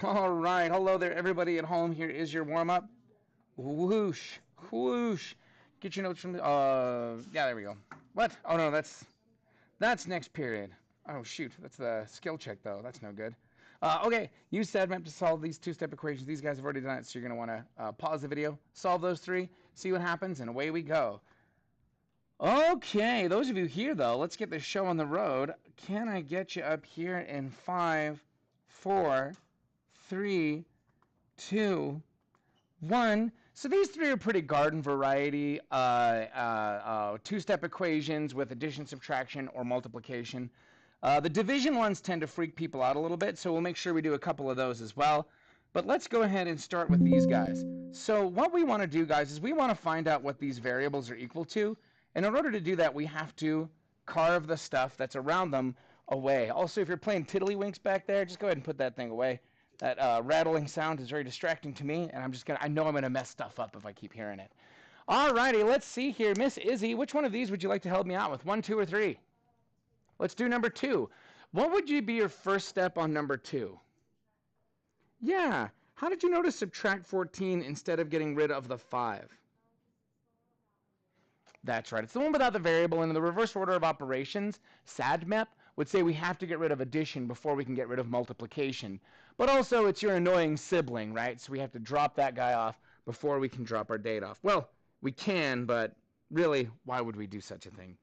All right, hello there, everybody at home. Here is your warm up. Whoosh, whoosh. Get your notes from. Yeah, there we go. What? Oh no, that's next period. Oh shoot, that's the skill check though. That's no good. Okay, use StatMap to solve these two-step equations. These guys have already done it, so you're gonna want to pause the video, solve those three, see what happens, and away we go. Okay, those of you here though, let's get this show on the road. Can I get you up here in 5, 4, 3, 2, 1. So these three are pretty garden variety two-step equations with addition, subtraction, or multiplication. The division ones tend to freak people out a little bit, so we'll make sure we do a couple of those as well. But let's go ahead and start with these guys. So what we want to do, guys, is we want to find out what these variables are equal to. And in order to do that, we have to carve the stuff that's around them away. Also, if you're playing tiddlywinks back there, just go ahead and put that thing away. That rattling sound is very distracting to me, and I know I'm gonna mess stuff up if I keep hearing it. Alrighty, let's see here. Miss Izzy, which one of these would you like to help me out with? 1, 2, or 3? Let's do number 2. What would be your first step on number 2? Yeah, how did you know to subtract 14 instead of getting rid of the 5? That's right, it's the one without the variable. In the reverse order of operations, SADMEP would say we have to get rid of addition before we can get rid of multiplication. But also, it's your annoying sibling, right? So we have to drop that guy off before we can drop our date off. Well, we can, but really, why would we do such a thing?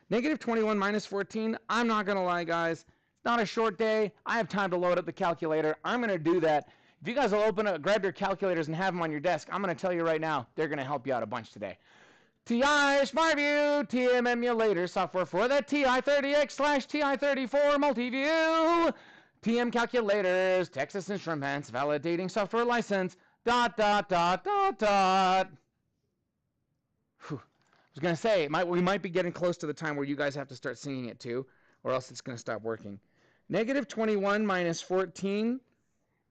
Negative 21 minus 14, I'm not going to lie, guys. It's not a short day. I have time to load up the calculator. I'm going to do that. If you guys will grab your calculators and have them on your desk, I'm going to tell you right now, they're going to help you out a bunch today. TI SmartView, TM emulator software for the TI-30X/TI-34 multi-view. TM calculators, Texas Instruments, validating software license, ... Whew. I was going to say, we might be getting close to the time where you guys have to start singing it too, or else it's going to stop working. Negative 21 minus 14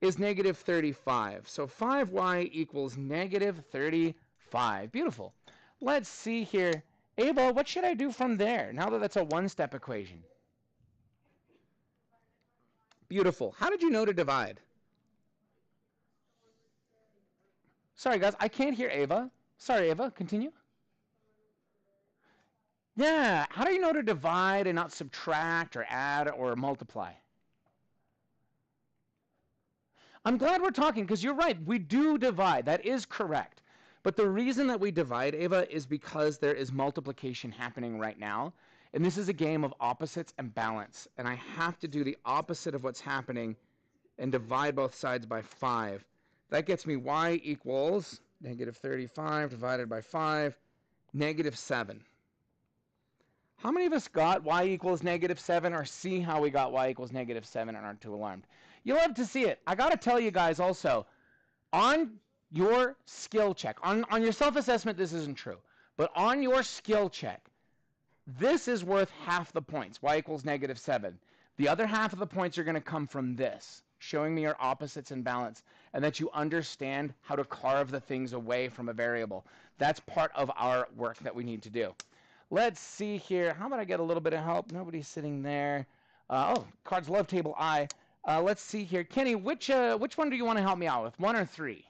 is negative 35. So 5y equals negative 35. Beautiful. Let's see here. Ava, what should I do from there now that that's a one-step equation? Beautiful. How did you know to divide? Sorry, guys, I can't hear Ava. Sorry, Ava, continue. Yeah, how do you know to divide and not subtract or add or multiply? I'm glad we're talking because you're right. We do divide. That is correct. But the reason that we divide, Ava, is because there is multiplication happening right now. And this is a game of opposites and balance. And I have to do the opposite of what's happening and divide both sides by 5. That gets me y equals negative 35 divided by 5, negative 7. How many of us got y equals negative 7 or see how we got y equals negative 7 and aren't too alarmed? You'll love to see it. I got to tell you guys also, on your skill check, on your self-assessment, this isn't true. But on your skill check, this is worth half the points, y equals negative 7. The other half of the points are going to come from this, showing me your opposites and balance, and that you understand how to carve the things away from a variable. That's part of our work that we need to do. Let's see here. How about I get a little bit of help? Nobody's sitting there. Cards love table I. Let's see here. Kenny, which one do you want to help me out with, 1 or 3?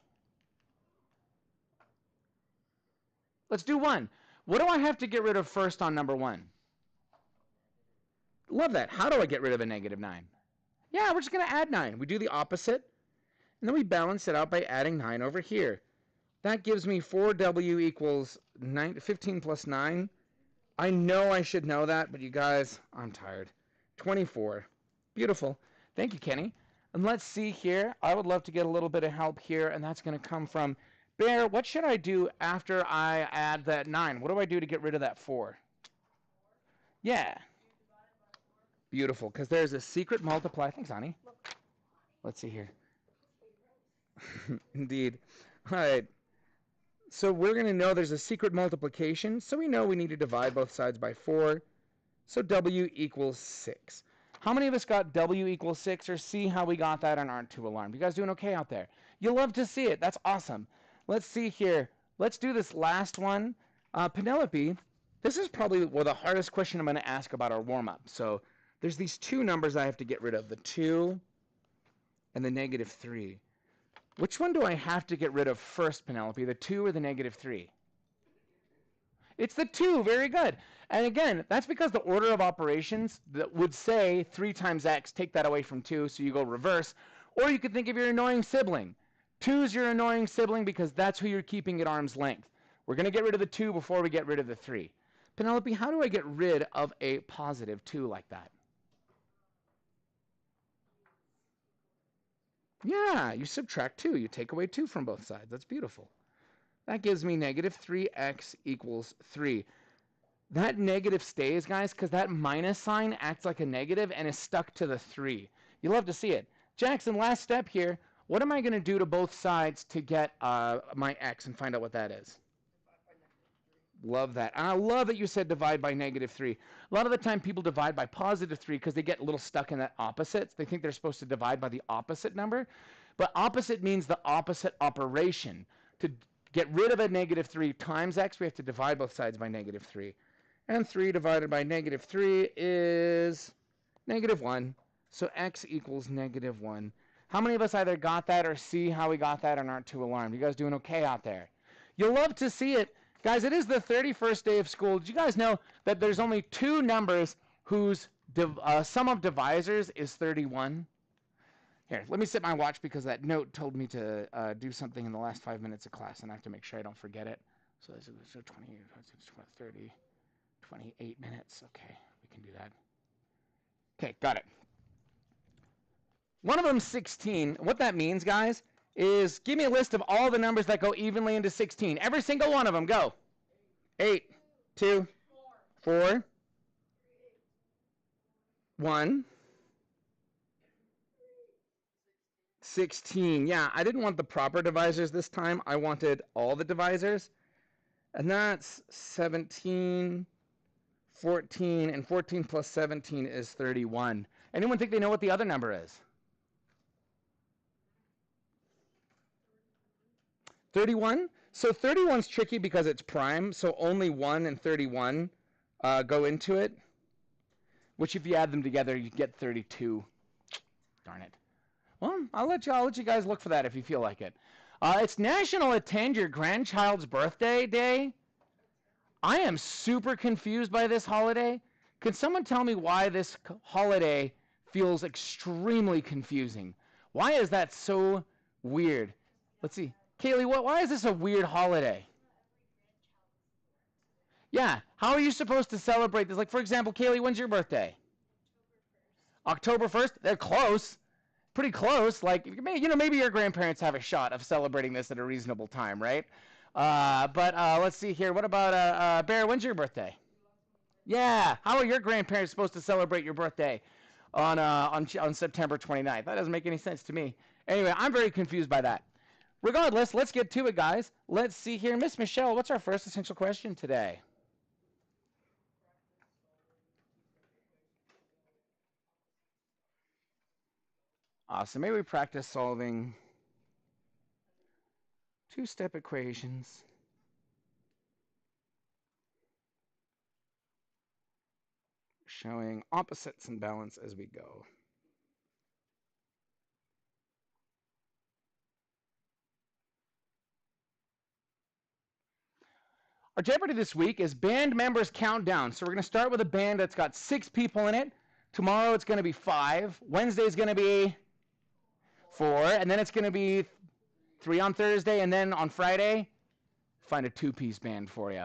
Let's do 1. What do I have to get rid of first on number 1? Love that. How do I get rid of a negative 9? Yeah, we're just going to add 9. We do the opposite, and then we balance it out by adding 9 over here. That gives me 4w equals 15 plus 9. I know I should know that, but you guys, I'm tired. 24. Beautiful. Thank you, Kenny. And let's see here. I would love to get a little bit of help here, and that's going to come from Bear. What should I do after I add that 9? What do I do to get rid of that 4? Yeah. Beautiful, because there's a secret multiply. Thanks, honey. Let's see here. Indeed. All right. So we're going to know there's a secret multiplication, so we know we need to divide both sides by 4. So w equals 6. How many of us got w equals 6 or see how we got that and aren't too alarmed? You guys doing okay out there? You'll love to see it. That's awesome. Let's see here. Let's do this last one. Penelope, this is probably the hardest question I'm going to ask about our warm-up. So there's these two numbers I have to get rid of, the 2 and the negative 3. Which one do I have to get rid of first, Penelope? The 2 or the negative 3? It's the 2. Very good. And again, that's because the order of operations that would say 3 times x, take that away from 2, so you go reverse. Or you could think of your annoying sibling. 2 is your annoying sibling because that's who you're keeping at arm's length. We're going to get rid of the 2 before we get rid of the 3. Penelope, how do I get rid of a positive 2 like that? Yeah, you subtract 2. You take away 2 from both sides. That's beautiful. That gives me negative 3x equals 3. That negative stays, guys, because that minus sign acts like a negative and is stuck to the 3. You love to see it. Jackson, last step here. What am I going to do to both sides to get my x and find out what that is? Love that. And I love that you said divide by negative 3. A lot of the time people divide by positive 3 because they get a little stuck in that opposite. They think they're supposed to divide by the opposite number. But opposite means the opposite operation. To get rid of a negative 3 times x, we have to divide both sides by negative 3. And 3 divided by negative 3 is negative 1. So x equals negative 1. How many of us either got that or see how we got that and aren't too alarmed? You guys doing okay out there? You'll love to see it. Guys, it is the 31st day of school. Did you guys know that there's only 2 numbers whose sum of divisors is 31? Here, let me set my watch because that note told me to do something in the last 5 minutes of class, and I have to make sure I don't forget it. So 20, 30, 28 minutes. Okay, we can do that. Okay, got it. One of them 16. What that means, guys, is give me a list of all the numbers that go evenly into 16. Every single one of them. Go. 8, 2, 4, 1, 16. Yeah, I didn't want the proper divisors this time. I wanted all the divisors. And that's 17, 14, and 14 plus 17 is 31. Anyone think they know what the other number is? 31? So 31 is tricky because it's prime, so only 1 and 31 go into it, which if you add them together, you get 32. Darn it. Well, I'll let you guys look for that if you feel like it. It's National Attend Your Grandchild's Birthday Day. I am super confused by this holiday. Can someone tell me why this holiday feels extremely confusing? Why is that so weird? Let's see. Kaylee, why is this a weird holiday? Yeah, how are you supposed to celebrate this? Like, for example, Kaylee, when's your birthday? October 1st? They're close. Pretty close. Like, maybe your grandparents have a shot of celebrating this at a reasonable time, right? But let's see here. What about Bear? When's your birthday? Yeah. How are your grandparents supposed to celebrate your birthday on September 29th? That doesn't make any sense to me. Anyway, I'm very confused by that. Regardless, let's get to it, guys. Let's see here. Miss Michelle, what's our first essential question today? Awesome. Maybe we practice solving two-step equations. Showing opposites and balance as we go. Our Jeopardy this week is band members countdown. So we're going to start with a band that's got 6 people in it. Tomorrow it's going to be 5. Wednesday is going to be 4. And then it's going to be 3 on Thursday. And then on Friday, find a 2-piece band for you.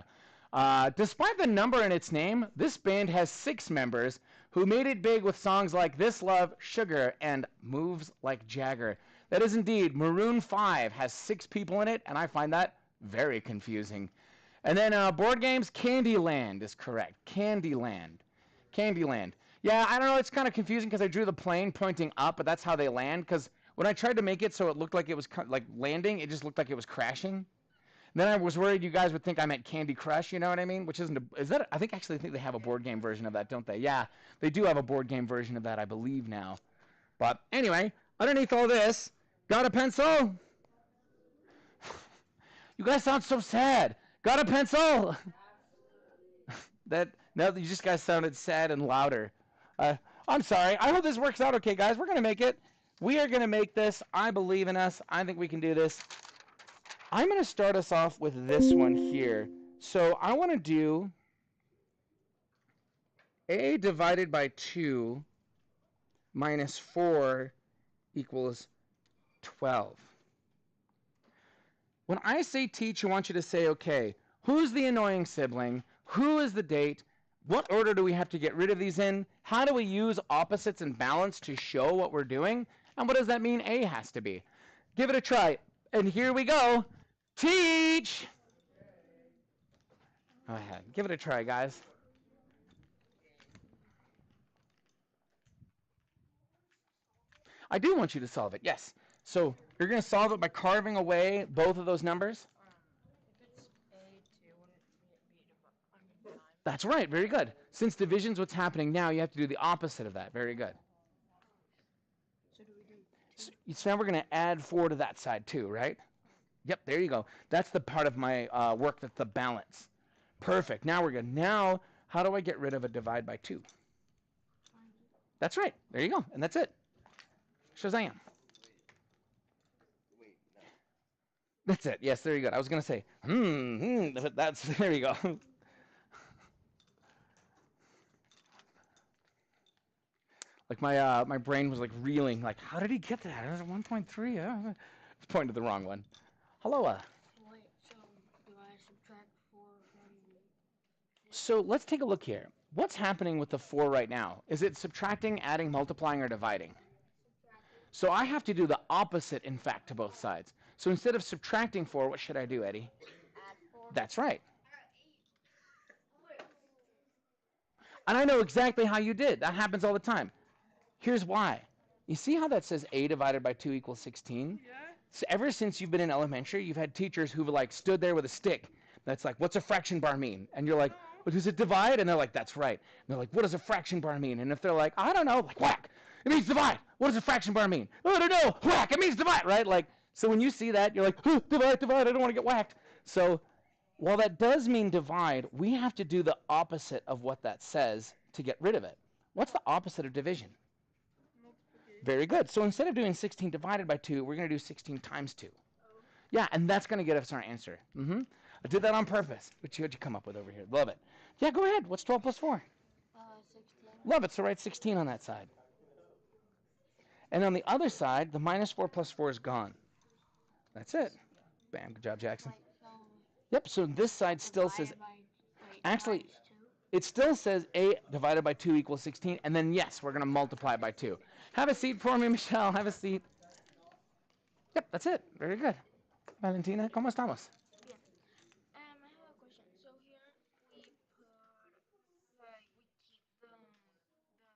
Despite the number in its name, this band has 6 members who made it big with songs like This Love, Sugar, and Moves Like Jagger. That is indeed, Maroon 5 has 6 people in it, and I find that very confusing. And then board games, Candyland is correct. Candyland. Candyland. Yeah, I don't know, it's kind of confusing because I drew the plane pointing up, but that's how they land, because when I tried to make it so it looked like it was like landing, it just looked like it was crashing. Then I was worried you guys would think I meant Candy Crush, you know what I mean? Which isn't is that I think actually they have a board game version of that, don't they? Yeah, they do have a board game version of that, I believe now. But anyway, underneath all this, got a pencil? You guys sound so sad. Got a pencil? Now you just guys sounded sad and louder. I'm sorry. I hope this works out okay, guys. We're gonna make it. We are going to make this. I believe in us. I think we can do this. I'm going to start us off with this one here. So I want to do a divided by 2 minus 4 equals 12. When I say teach, I want you to say, okay, who's the annoying sibling? Who is the date? What order do we have to get rid of these in? How do we use opposites and balance to show what we're doing? And what does that mean A has to be? Give it a try. And here we go. Teach! Go ahead. Give it a try, guys. I do want you to solve it, yes. So you're going to solve it by carving away both of those numbers? That's right. Very good. Since division's what's happening now, you have to do the opposite of that. Very good. So now we're going to add 4 to that side too, right? Yep, there you go. That's the part of my work that's the balance. Perfect. Now we're good. Now, how do I get rid of a divide by 2? That's right. There you go. And that's it. Shazam. That's it. Yes, there you go. I was going to say, that's, there you go. Like my brain was like reeling, like, how did he get that? It was 1.3. It's pointing to the wrong one. Hello. Wait, so do I subtract 4 from... So let's take a look here. What's happening with the 4 right now? Is it subtracting, adding, multiplying, or dividing? So I have to do the opposite, in fact, to both sides. So instead of subtracting 4, what should I do, Eddie? Add 4. That's right. And I know exactly how you did. That happens all the time. Here's why. You see how that says a divided by 2 equals 16? Yeah. So ever since you've been in elementary, you've had teachers who've like stood there with a stick. That's like, what's a fraction bar mean? And you're like, well, does it divide? And they're like, that's right. And they're like, what does a fraction bar mean? And if they're like, I don't know, like, whack, it means divide. What does a fraction bar mean? Oh, I don't know, whack, it means divide, right? Like, so when you see that, you're like, divide, divide, I don't want to get whacked. So while that does mean divide, we have to do the opposite of what that says to get rid of it. What's the opposite of division? Very good. So instead of doing 16 divided by 2, we're going to do 16 times 2. Yeah, and that's going to get us our answer. I did that on purpose. What'd you come up with over here? Love it. Yeah, go ahead. What's 12 plus 4? 16. Love it. So write 16 on that side. And on the other side, the minus 4 plus 4 is gone. That's it. Bam. Good job, Jackson. Wait, so Yep, so this side still says, actually, times 2. it still says a divided by 2 equals 16, and then yes, we're going to multiply it by 2. Have a seat for me, Michelle. Have a seat. Yep, that's it. Very good. Valentina, ¿cómo estamos? Bien. I have a question. So here we put, like, we keep the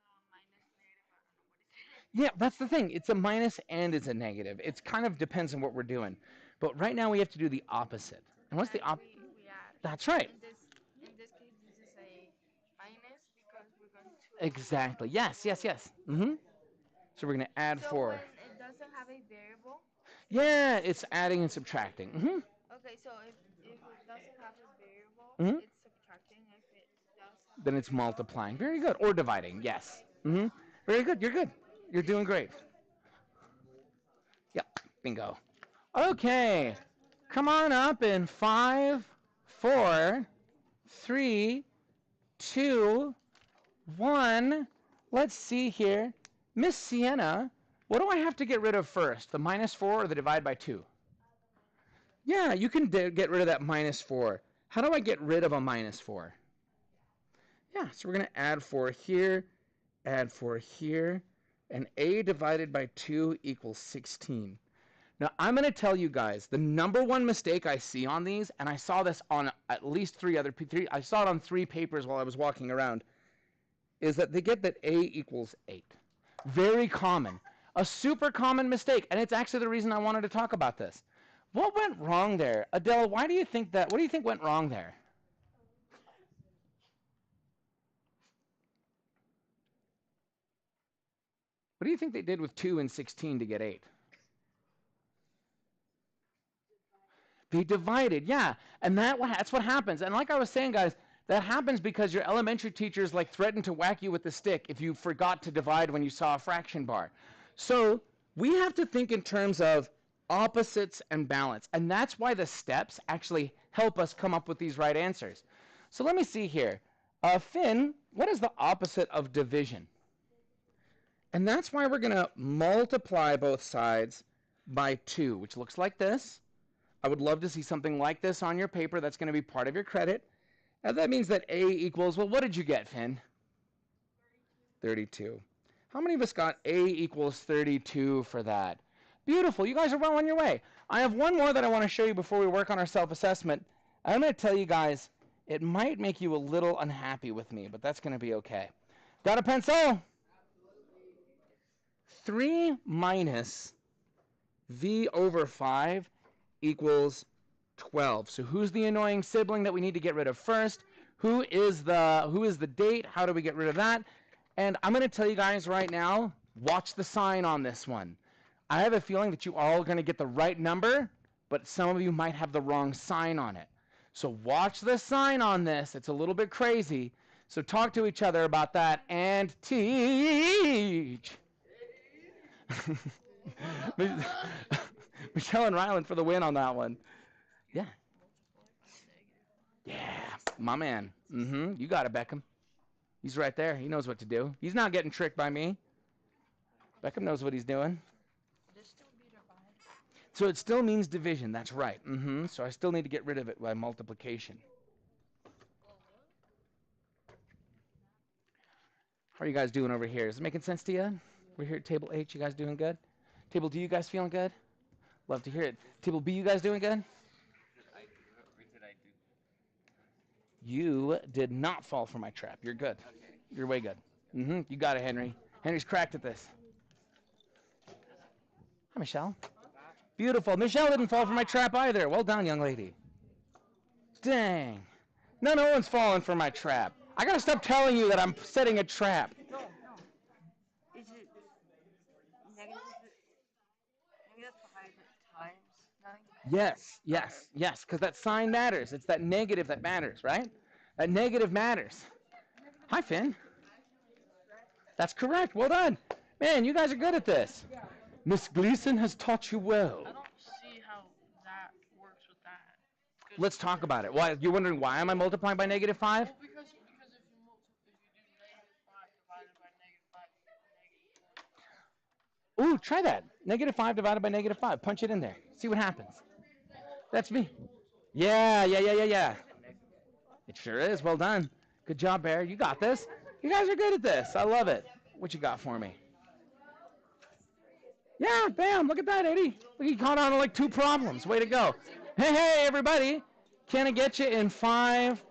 minus negative, I don't know what is it. Yeah, that's the thing. It's a minus and it's a negative. It kind of depends on what we're doing. But right now we have to do the opposite. And what's the And opposite? we add. That's right. In this case, this is a minus because we're going to... Exactly. Yes, yes, yes. So we're going to add So 4. when it doesn't have a variable, Yeah, it's adding and subtracting. okay, so if it doesn't have a variable, Mhm. it's subtracting. If it does have Then a it's variable, multiplying. Very good. Or dividing. Yes. Very good. You're good. You're doing great. Yep. Bingo. Okay. Come on up in 5, 4, 3, 2, 1. Let's see here. Miss Sienna, what do I have to get rid of first? The minus 4 or the divide by 2? Yeah, you can get rid of that minus 4. How do I get rid of a minus 4? Yeah, so we're going to add 4 here, add 4 here, and a divided by 2 equals 16. Now, I'm going to tell you guys, the number one mistake I see on these, and I saw this on at least 3 other, I saw it on 3 papers while I was walking around, is that they get that a equals 8. Very common. A super common mistake, and it's actually the reason I wanted to talk about this. What went wrong there? Adele, why do you think that, what do you think went wrong there? What do you think they did with 2 and 16 to get 8? They divided, yeah. And that's what happens. And like I was saying, guys, that happens because your elementary teachers like threatened to whack you with the stick if you forgot to divide when you saw a fraction bar. So We have to think in terms of opposites and balance. And that's why the steps actually help us come up with these right answers. So let me see here. Finn, what is the opposite of division? And that's why we're going to multiply both sides by 2, which looks like this. I would love to see something like this on your paper. That's going to be part of your credit. And that means that A equals, well, what did you get, Finn? 32. How many of us got A equals 32 for that? Beautiful. You guys are well on your way. I have one more that I want to show you before we work on our self-assessment. I'm going to tell you guys, it might make you a little unhappy with me, but that's going to be okay. Got a pencil? 3 minus V over 5 equals 12. So who's the annoying sibling that we need to get rid of first? Who is the date? How do we get rid of that? And I'm going to tell you guys right now, watch the sign on this one. I have a feeling that you all are going to get the right number, but some of you might have the wrong sign on it. So watch the sign on this. It's a little bit crazy. So talk to each other about that and teach. Michelle and Ryland for the win on that one. Yeah. Yeah, my man. You got it, Beckham. He's right there. He knows what to do. He's not getting tricked by me. Beckham knows what he's doing. So it still means division. That's right. So I still need to get rid of it by multiplication. How are you guys doing over here? Is it making sense to you? We're here at table H. You guys doing good? Table D, you guys feeling good? Love to hear it. Table B, you guys doing good? You did not fall for my trap. You're good. You're way good. You got it, Henry. Henry's cracked at this. Hi, Michelle. Beautiful. Michelle didn't fall for my trap either. Well done, young lady. Dang. No one's falling for my trap. I gotta stop telling you that I'm setting a trap. No. Is it negative 5 times 9? Yes, because that sign matters. It's that negative that matters, right? That negative matters. Hi, Finn. That's correct. Well done. Man, you guys are good at this. Miss Gleason has taught you well. I don't see how that works with that. Let's talk about it. Why? You're wondering why am I multiplying by negative 5? Well, because if you do negative 5 divided by negative 5, negative 4. Ooh, try that. Negative 5 divided by negative 5. Punch it in there. See what happens. That's me. Yeah. It sure is. Well done. Good job, Bear. You got this. You guys are good at this. I love it. What you got for me? Yeah, bam. Look at that, Eddie. Look, you caught on to like 2 problems. Way to go. Hey, everybody. Can I get you in 5,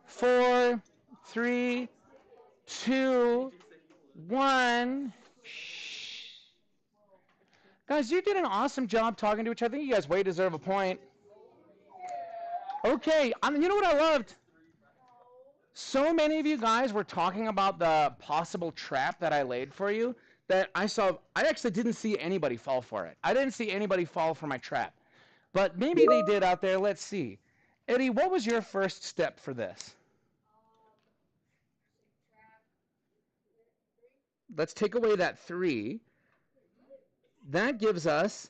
4, 3, 2, 1. Shh. Guys, you did an awesome job talking to each other. I think you guys way deserve a point. Okay, you know what I loved? So many of you guys were talking about the possible trap that I laid for you that I actually didn't see anybody fall for it. I didn't see anybody fall for my trap. But maybe they did out there. Let's see. Eddie, what was your first step for this? Let's take away that 3. That gives us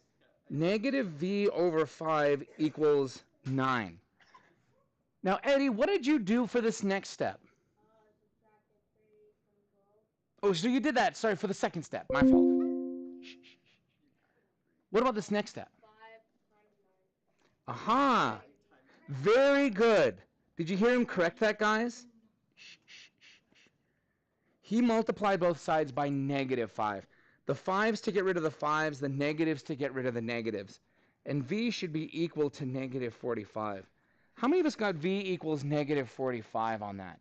negative V over 5 equals 9. Now, Eddie, what did you do for this next step? Oh, so you did that. Sorry, for the second step. My fault. What about this next step? Aha. Very good. Did you hear him correct that, guys? He multiplied both sides by negative 5. The 5s to get rid of the 5s, the negatives to get rid of the negatives. And V should be equal to negative 45. How many of us got V equals negative 45 on that?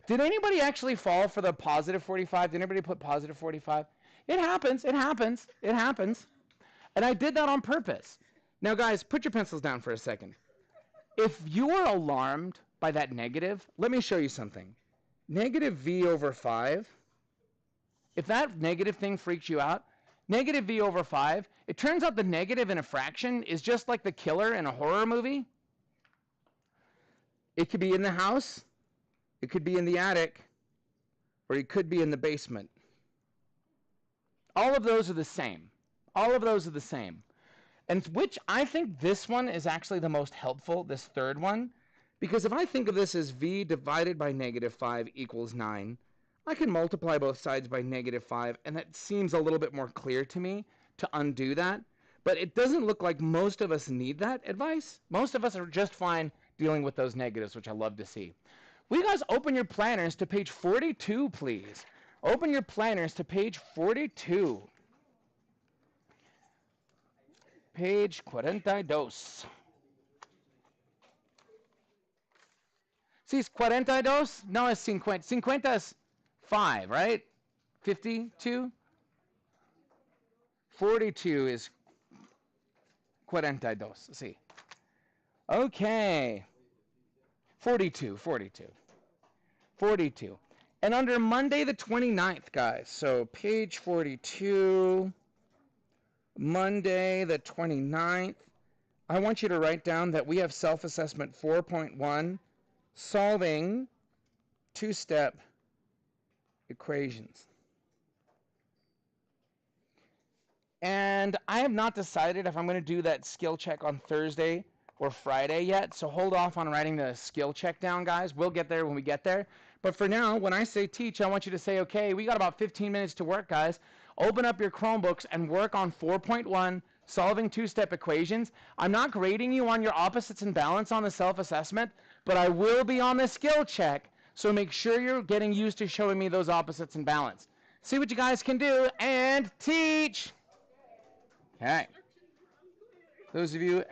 Did anybody actually fall for the positive 45? Did anybody put positive 45? It happens. And I did that on purpose. Now, guys, put your pencils down for a second. If you are alarmed by that negative, let me show you something. Negative V over 5, if that negative thing freaks you out, negative V over 5, it turns out the negative in a fraction is just like the killer in a horror movie. It could be in the house, it could be in the attic, or it could be in the basement. All of those are the same. All of those are the same. And which I think this one is actually the most helpful, this third one, because if I think of this as v divided by -5 equals 9, I can multiply both sides by -5, and that seems a little bit more clear to me to undo that. But it doesn't look like most of us need that advice. Most of us are just fine dealing with those negatives, which I love to see. Will you guys open your planners to page 42, please? Open your planners to page 42. Page 42. ¿Sí es 42? No, es 50. 50 is 5, right? 52? 42 is 42. Sí. Okay. 42, 42. 42. And under Monday the 29th, guys. So page 42, Monday the 29th. I want you to write down that we have self-assessment 4.1, solving two-step equations. And I have not decided if I'm going to do that skill check on Thursday or Friday yet, so hold off on writing the skill check down, guys. We'll get there when we get there. But for now, when I say teach, I want you to say, okay, we got about 15 minutes to work, guys. Open up your Chromebooks and work on 4.1, solving two-step equations. I'm not grading you on your opposites and balance on the self-assessment, but I will be on the skill check, so make sure you're getting used to showing me those opposites and balance. See what you guys can do, and teach! Okay. Those of you